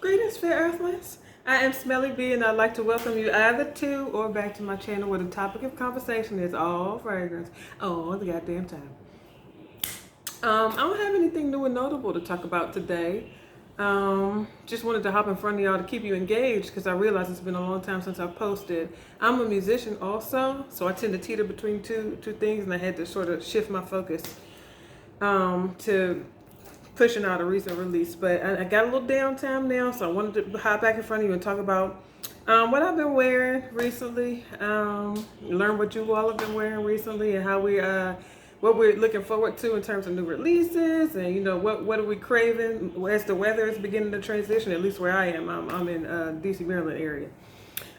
Greetings, fair earthlings. I am Smelly B, and I'd like to welcome you either to or back to my channel where the topic of conversation is all fragrance all the goddamn time. I don't have anything new and notable to talk about today. Just wanted to hop in front of y'all to keep you engaged because I realize it's been a long time since I've posted. I'm a musician also, so I tend to teeter between two things, and I had to sort of shift my focus to pushing out a recent release. But I got a little downtime now, so I wanted to hop back in front of you and talk about what I've been wearing recently, learn what you all have been wearing recently, and how what we're looking forward to in terms of new releases, and what are we craving as the weather is beginning to transition, at least where I am. I'm in DC, Maryland area.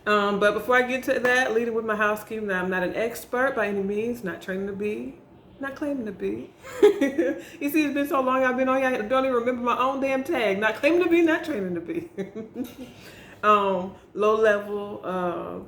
But before I get to that, leading with my housekeeping, I'm not an expert by any means, not training to be, not claiming to be. You see, it's been so long I've been on here, I don't even remember my own damn tag. Not claiming to be, not training to be. Low level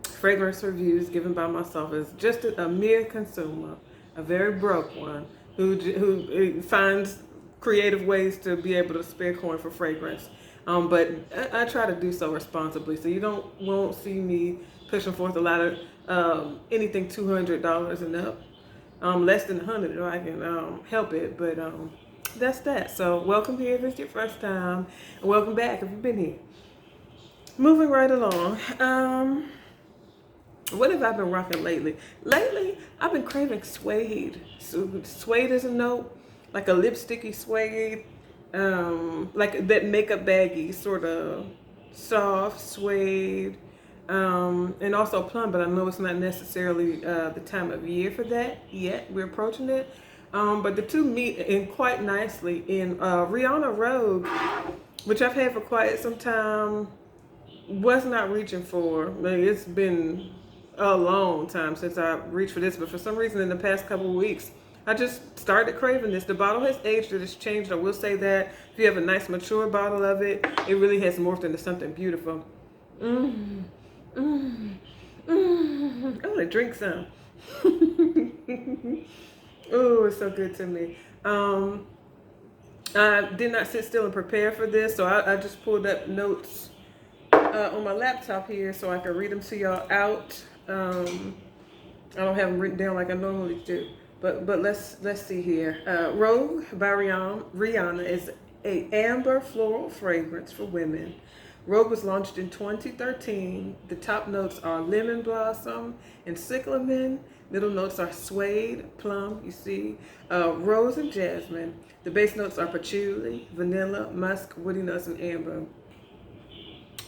fragrance reviews given by myself as just a mere consumer, a very broke one who finds creative ways to be able to spare coin for fragrance. But I try to do so responsibly, so you won't see me pushing forth a lot of anything $200 and up. Less than 100 if I can help it, but that's that. So welcome here if it's your first time, and welcome back if you've been here. Moving right along. What have I been rocking lately? Lately, I've been craving suede. So, suede is a note, like a lipsticky suede, like that makeup baggy sort of soft suede, and also plum, but I know it's not necessarily the time of year for that yet. We're approaching it. But the two meet in quite nicely in Rihanna Rogue, which I've had for quite some time, was not reaching for. Like, it's been a long time since I reached for this, but for some reason in the past couple of weeks, I just started craving this. The bottle has aged, it has changed, I will say that. If you have a nice mature bottle of it, it really has morphed into something beautiful. I want to drink some. Oh, it's so good to me. I did not sit still and prepare for this, so I just pulled up notes on my laptop here so I can read them to y'all out. I don't have them written down like I normally do, but let's see here. Rogue by Rihanna is a amber floral fragrance for women. Rogue was launched in 2013. The top notes are lemon blossom and cyclamen. Middle notes are suede, plum, you see, rose and jasmine. The base notes are patchouli, vanilla, musk, woody nuts, and amber.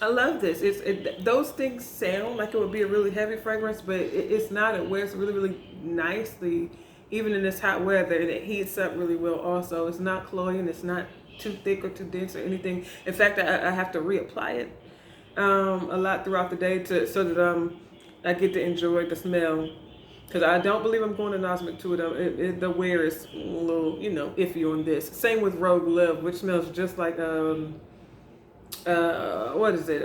I love this. Those things sound like it would be a really heavy fragrance, but it's not. It wears really, really nicely, even in this hot weather, and it heats up really well also. It's not cloying. It's not too thick or too dense or anything. In fact, I have to reapply it a lot throughout the day so that I get to enjoy the smell. Because I don't believe I'm going anosmic to it. The wear is a little, iffy on this. Same with Rogue Love, which smells just like what is it?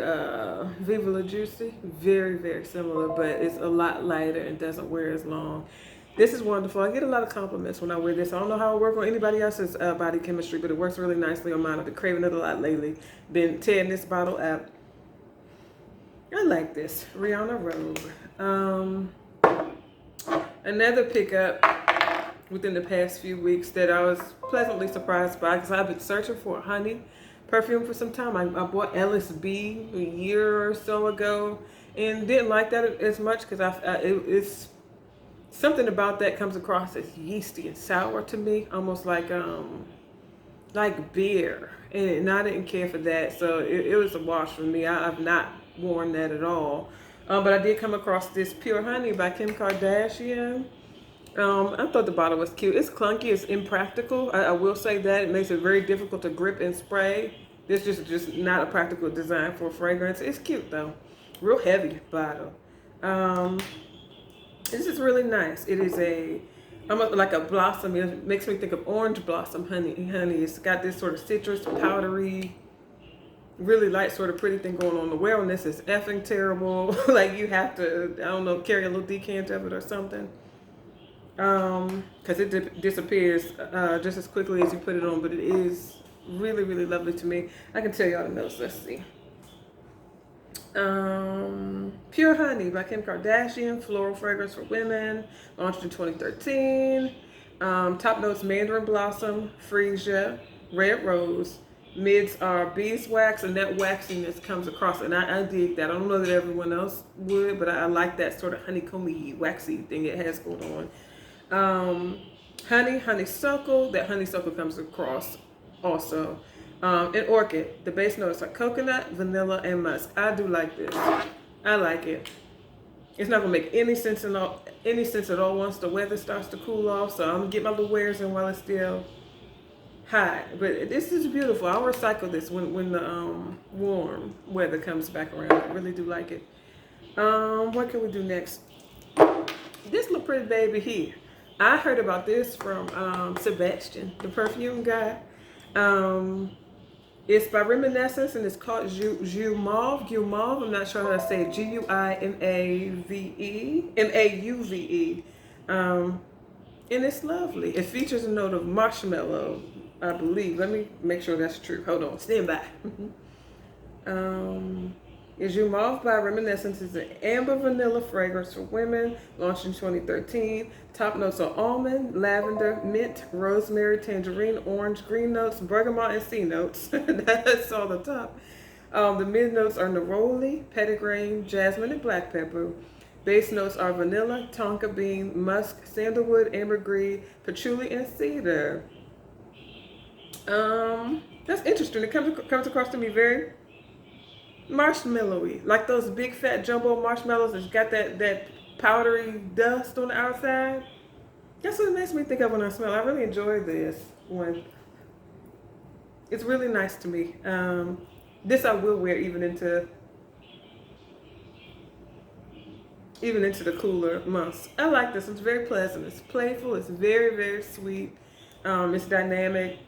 Viva La Juicy. Very, very similar, but it's a lot lighter and doesn't wear as long. This is wonderful. I get a lot of compliments when I wear this. I don't know how it works on anybody else's body chemistry, but it works really nicely on mine. I've been craving it a lot lately. Been tearing this bottle out. I like this. Rihanna Rogue. Another pickup within the past few weeks that I was pleasantly surprised by, because I've been searching for a honey perfume for some time. I bought LSB a year or so ago and didn't like that as much because it's something about that comes across as yeasty and sour to me, almost like beer, and I didn't care for that, so it was a wash for me. I've not worn that at all. But I did come across this Pure Honey by Kim Kardashian. I thought the bottle was cute. It's clunky. It's impractical. I will say that. It makes it very difficult to grip and spray. This is just not a practical design for a fragrance. It's cute, though. Real heavy bottle. This is really nice. It is almost like a blossom. It makes me think of orange blossom honey. It's got this sort of citrus, powdery, really light, sort of pretty thing going on. The wear on this is effing terrible. Like, you have to, I don't know, carry a little decant of it or something. Because it disappears just as quickly as you put it on, but it is really, really lovely to me. I can tell y'all the notes. Let's see. Pure Honey by Kim Kardashian, floral fragrance for women, launched in 2013. Top notes: mandarin blossom, freesia, red rose. Mids are beeswax, and that waxiness comes across, and I dig that. I don't know that everyone else would, but I like that sort of honeycomby, waxy thing it has going on. Honeysuckle, that honeysuckle comes across also. And orchid, the base notes are coconut, vanilla, and musk. I do like this. I like it. It's not gonna make any sense at all once the weather starts to cool off. So I'm gonna get my little wears in while it's still hot. But this is beautiful. I'll recycle this when the warm weather comes back around. I really do like it. What can we do next? This little pretty baby here. I heard about this from Sebastian, the perfume guy. It's by Reminessence, and it's called Giumauve. I'm not sure how to say it. Giumauve. And it's lovely. It features a note of marshmallow, I believe. Let me make sure that's true. Hold on. Stand by. Giumauve by Reminessence is an amber vanilla fragrance for women, launched in 2013. Top notes are almond, lavender, mint, rosemary, tangerine, orange, green notes, bergamot, and C notes. That's all the top. The mid notes are neroli, petitgrain, jasmine, and black pepper. Base notes are vanilla, tonka bean, musk, sandalwood, ambergris, patchouli, and cedar. That's interesting. It comes across to me very marshmallowy, like those big fat jumbo marshmallows that's got that powdery dust on the outside. That's what it makes me think of when I smell. I really enjoy this one. It's really nice to me. This I will wear even into the cooler months. I like this. It's very pleasant. It's playful. It's very, very sweet. It's dynamic.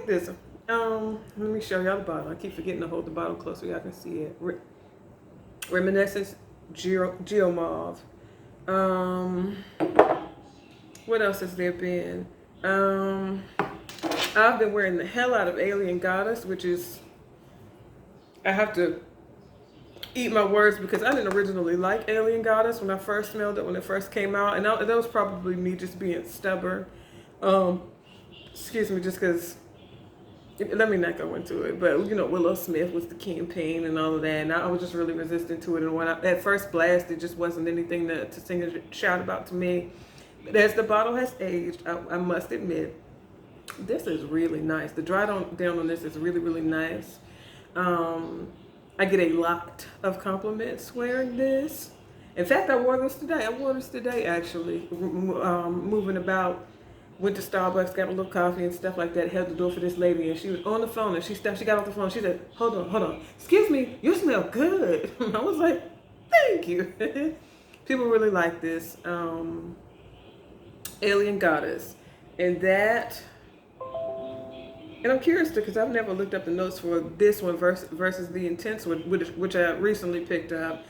This. Let me show y'all the bottle. I keep forgetting to hold the bottle close so y'all can see it. Reminessence Giumauve. What else has there been? I've been wearing the hell out of Alien Goddess, which is, I have to eat my words because I didn't originally like Alien Goddess when I first smelled it, when it first came out. And that was probably me just being stubborn. Excuse me, just because. Let me not go into it, but Willow Smith was the kingpin and all of that, and I was just really resistant to it. And when at first blast, it just wasn't anything to sing and shout about to me. But as the bottle has aged, I must admit, this is really nice. The dry down on this is really, really nice. I get a lot of compliments wearing this. In fact, I wore this today. Actually, moving about. Went to Starbucks, got a little coffee and stuff like that, held the door for this lady, and she was on the phone, and she got off the phone, she said, hold on, excuse me, you smell good. I was like, thank you. People really like this, Alien Goddess, and I'm curious because I've never looked up the notes for this one versus the Intense one, which I recently picked up.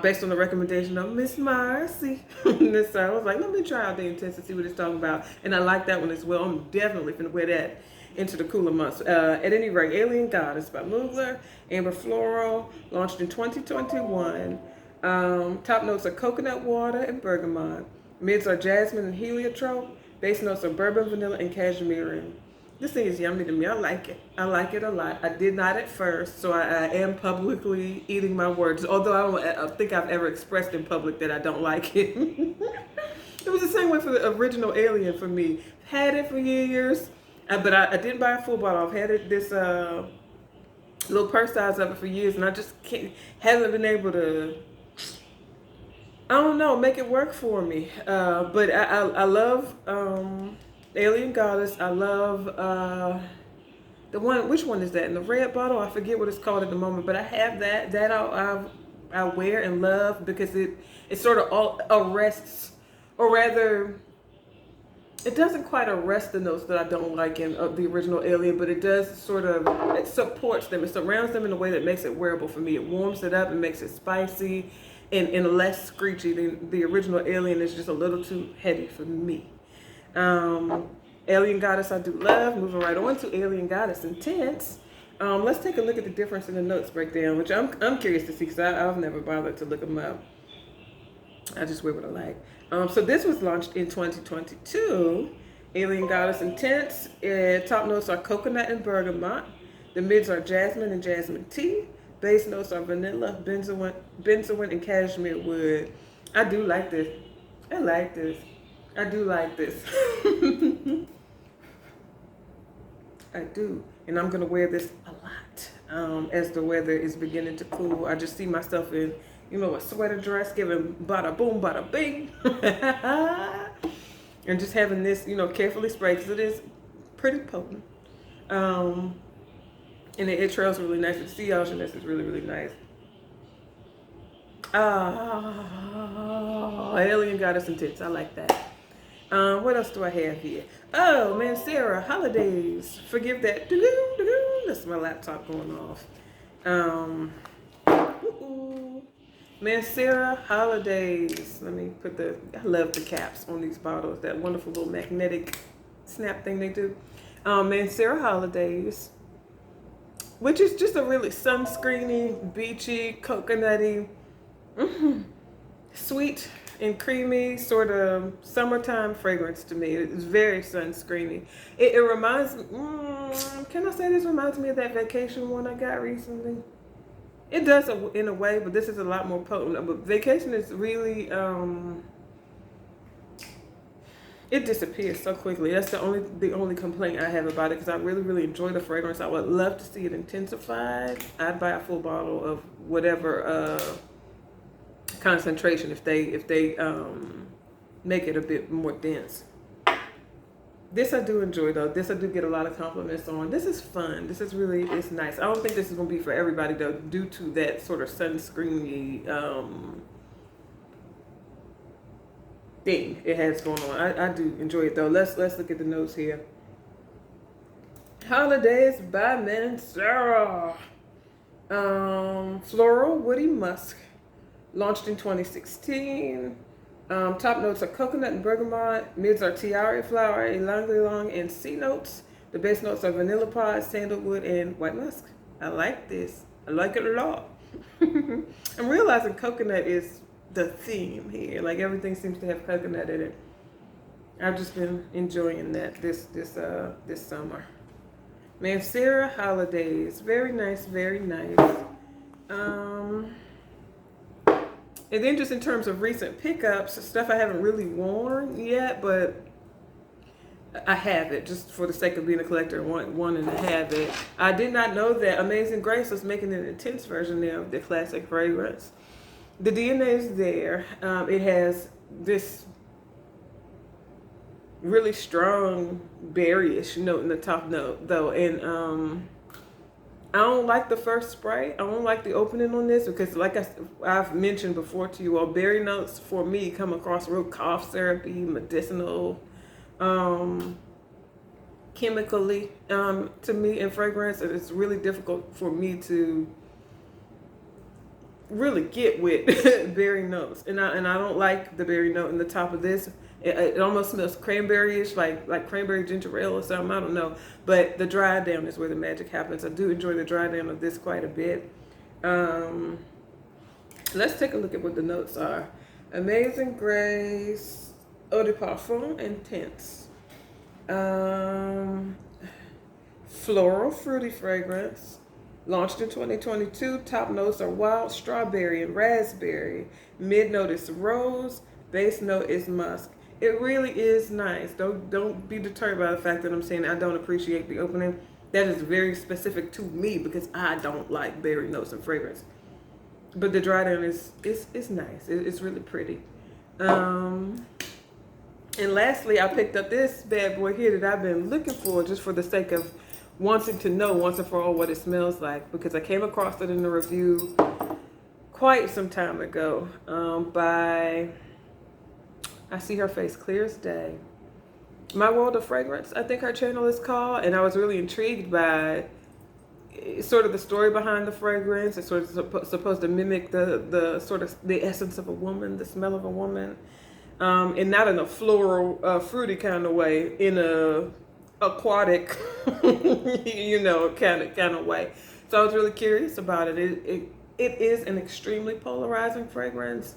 Based on the recommendation of Miss Marcy. So I was like, let me try out the Intense and see what it's talking about. And I like that one as well. I'm definitely going to wear that into the cooler months. At any rate, Alien Goddess by Moogler, Amber Floral, launched in 2021. Top notes are coconut water and bergamot. Mids are jasmine and heliotrope. Base notes are bourbon, vanilla, and cashmere. This thing is yummy to me. I like it. I like it a lot. I did not at first, so I am publicly eating my words. Although I don't think I've ever expressed in public that I don't like it. It was the same way for the original Alien for me. Had it for years, but I didn't buy a full bottle. I've had it this little purse size of it for years, and I just haven't been able to. I don't know, make it work for me. But I love. Alien Goddess. I love the one. Which one is that in the red bottle? I forget what it's called at the moment, but I have that. That I wear and love because it sort of all arrests, or rather, it doesn't quite arrest the notes that I don't like in the original Alien, but it does it supports them. It surrounds them in a way that makes it wearable for me. It warms it up and makes it spicy and less screechy than the original Alien. Is just a little too heady for me. Alien Goddess, I do love. Moving right on to Alien Goddess Intense. Let's take a look at the difference in the notes breakdown, which I'm curious to see because I've never bothered to look them up. I just wear what I like. So this was launched in 2022. Alien Goddess Intense. Top notes are coconut and bergamot. The mids are jasmine and jasmine tea. Base notes are vanilla, benzoin, and cashmere wood. I do like this. I like this. I do like this. I do. And I'm going to wear this a lot as the weather is beginning to cool. I just see myself in, a sweater dress giving bada boom, bada bing. And just having this, carefully sprayed because it is pretty potent. And it trails really nice. The sea oceanness is really, really nice. Alien Goddess Intense. I like that. What else do I have here? Oh, Mancera Holidays. Forgive that. That's my laptop going off. Mancera Holidays. Let me put I love the caps on these bottles. That wonderful little magnetic snap thing they do. Mancera Holidays, which is just a really sunscreeny, beachy, coconutty, sweet and creamy sort of summertime fragrance to me. It's very sunscreeny. It reminds me, can I say this reminds me of that vacation one I got recently? It does in a way, but this is a lot more potent. But vacation is really, it disappears so quickly. That's the only complaint I have about it because I really, really enjoy the fragrance. I would love to see it intensified. I'd buy a full bottle of whatever concentration if they make it a bit more dense. This I do enjoy though. This I do get a lot of compliments on. This is fun. This is really, it's nice. I don't think this is gonna be for everybody though, due to that sort of sunscreeny thing it has going on. I do enjoy it though. Let's look at the notes here. Holidays by Mancera. Floral Woody Musk. Launched in 2016. Top notes are coconut and bergamot. Mids are tiara flower, ylang ylang, and sea notes. The base notes are vanilla pod, sandalwood, and white musk. I like this. I like it a lot. I'm realizing coconut is the theme here. Like everything seems to have coconut in it. I've just been enjoying that this summer. Mancera Holidays. Very nice, very nice. And then just in terms of recent pickups, stuff I haven't really worn yet, but I have it just for the sake of being a collector and wanting to have it. I did not know that Amazing Grace was making an intense version of the classic fragrance. The DNA is there. It has this really strong berryish note in the top note though, and I don't like the first spray. I don't like the opening on this because like I've mentioned before to you all, berry notes for me come across real cough syrupy, medicinal, chemically to me in fragrance. And it's really difficult for me to really get with berry notes. And I don't like the berry note in the top of this. It almost smells cranberry-ish, like cranberry ginger ale or something. I don't know. But the dry down is where the magic happens. I do enjoy the dry down of this quite a bit. Let's take a look at what the notes are. Amazing Grace, Eau de Parfum, Intense. Floral, fruity fragrance. Launched in 2022. Top notes are wild strawberry and raspberry. Mid note is rose. Base note is musk. It really is nice. Don't be deterred by the fact that I'm saying I don't appreciate the opening. That is very specific to me because I don't like berry notes and fragrance. But the dry down is nice. It's really pretty. And lastly, I picked up this bad boy here that I've been looking for just for the sake of wanting to know once and for all what it smells like, because I came across it in a review quite some time ago by, I see her face clear as day, My World of Fragrance, I think her channel is called, and I was really intrigued by sort of the story behind the fragrance. It's sort of supposed to mimic the sort of the essence of a woman, the smell of a woman. And not in a floral, fruity kind of way, in a aquatic, kind of way. So I was really curious about it. It is an extremely polarizing fragrance.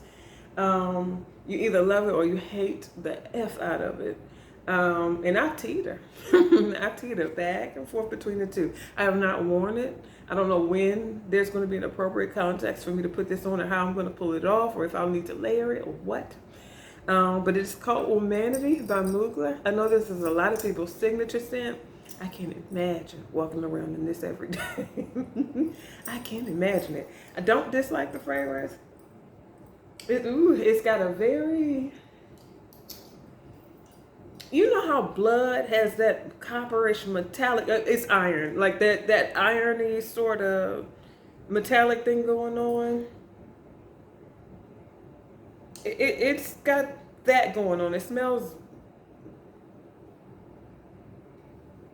You either love it or you hate the F out of it. And I teeter. I teeter back and forth between the two. I have not worn it. I don't know when there's going to be an appropriate context for me to put this on, or how I'm going to pull it off, or if I'll need to layer it or what. But it's called Womanity by Mugler. I know this is a lot of people's signature scent. I can't imagine walking around in this every day. I can't imagine it. I don't dislike the fragrance. It's got a very... You know how blood has that copperish metallic, it's iron, like that irony sort of metallic thing going on. It's got that going on. It smells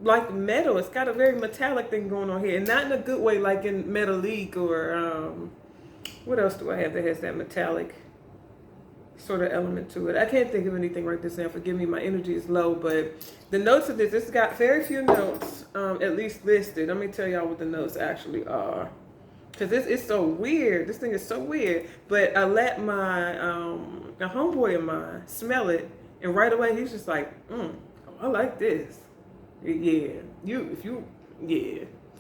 like metal. It's got a very metallic thing going on here, and not in a good way, like in Metallique or what else do I have that has that metallic sort of element to it? I can't think of anything right this now. Forgive me, my energy is low, but the notes of this, it's got very few notes, at least listed. Let me tell y'all what the notes actually are, because it's so weird. This thing is so weird. But I let my a homeboy of mine smell it, and right away he's just like, I like this. Yeah, if you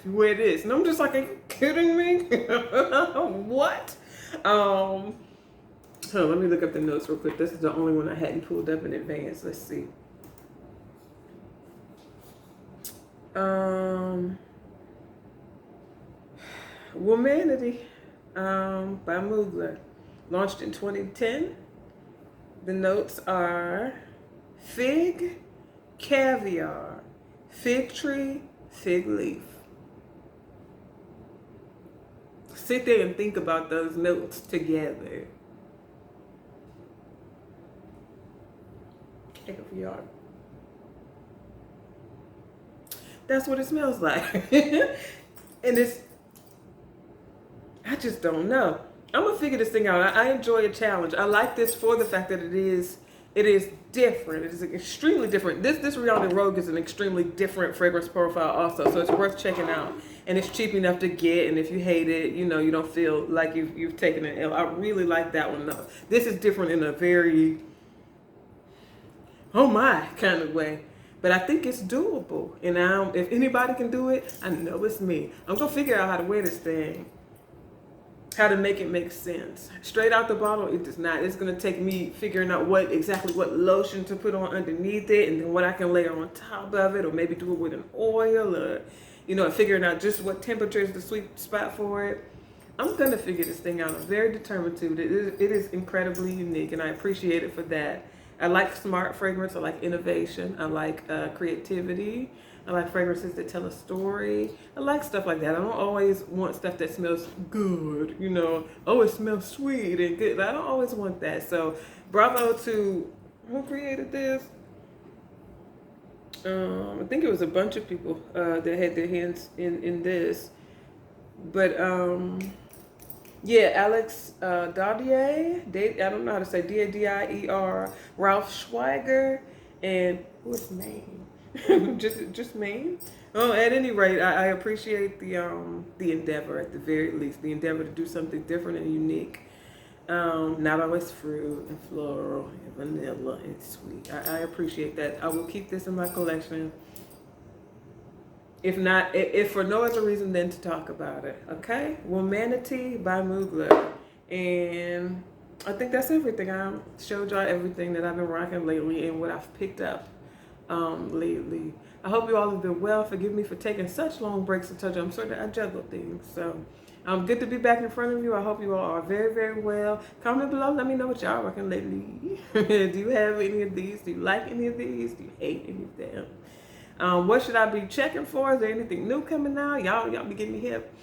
wear this, and I'm just like, are you kidding me? What? So let me look up the notes real quick. This is the only one I hadn't pulled up in advance. Let's see. Womanity by Moogler. Launched in 2010. The notes are fig, caviar, fig tree, fig leaf. Sit there and think about those notes together. KKW. That's what it smells like. And I just don't know. I'm gonna figure this thing out. I enjoy a challenge. I like this for the fact that it is different. It is extremely different. This Reality Rogue is an extremely different fragrance profile also, so it's worth checking out. And it's cheap enough to get, and if you hate it, you don't feel like you've taken an L. I really like that one though. This is different in a very, oh my, kind of way. But I think it's doable. And if anybody can do it, I know it's me. I'm gonna figure out how to wear this thing. How to make it make sense. Straight out the bottle, it does not. It's gonna take me figuring out exactly what lotion to put on underneath it, and then what I can layer on top of it, or maybe do it with an oil, or figuring out just what temperature is the sweet spot for it. I'm gonna figure this thing out. I'm very determined to. It is incredibly unique, and I appreciate it for that. I like smart fragrance. I like innovation. I like creativity. I like fragrances that tell a story. I like stuff like that. I don't always want stuff that smells good, Oh, it smells sweet and good. I don't always want that. So bravo to who created this. I think it was a bunch of people that had their hands in this. But yeah, Alex Daudier, I don't know how to say, Dier, Ralph Schweiger, and what's his name? just me. Oh, at any rate, I appreciate the endeavor, at the very least, the endeavor to do something different and unique. Not always fruit and floral and vanilla and sweet. I appreciate that. I will keep this in my collection. If for no other reason than to talk about it. Okay? Manatee by Moogler. And I think that's everything. I showed y'all everything that I've been rocking lately and what I've picked up lately. I hope you all have been well. Forgive me for taking such long breaks. I'm sure that I juggle things. So good to be back in front of you. I hope you all are very, very well. Comment below. Let me know what y'all rocking lately. Do you have any of these? Do you like any of these? Do you hate any of them? What should I be checking for? Is there anything new coming out? Y'all be getting me hip.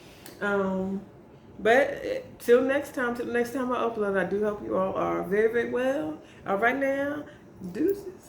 But till the next time I upload, I do hope you all are very, very well. All right now, deuces.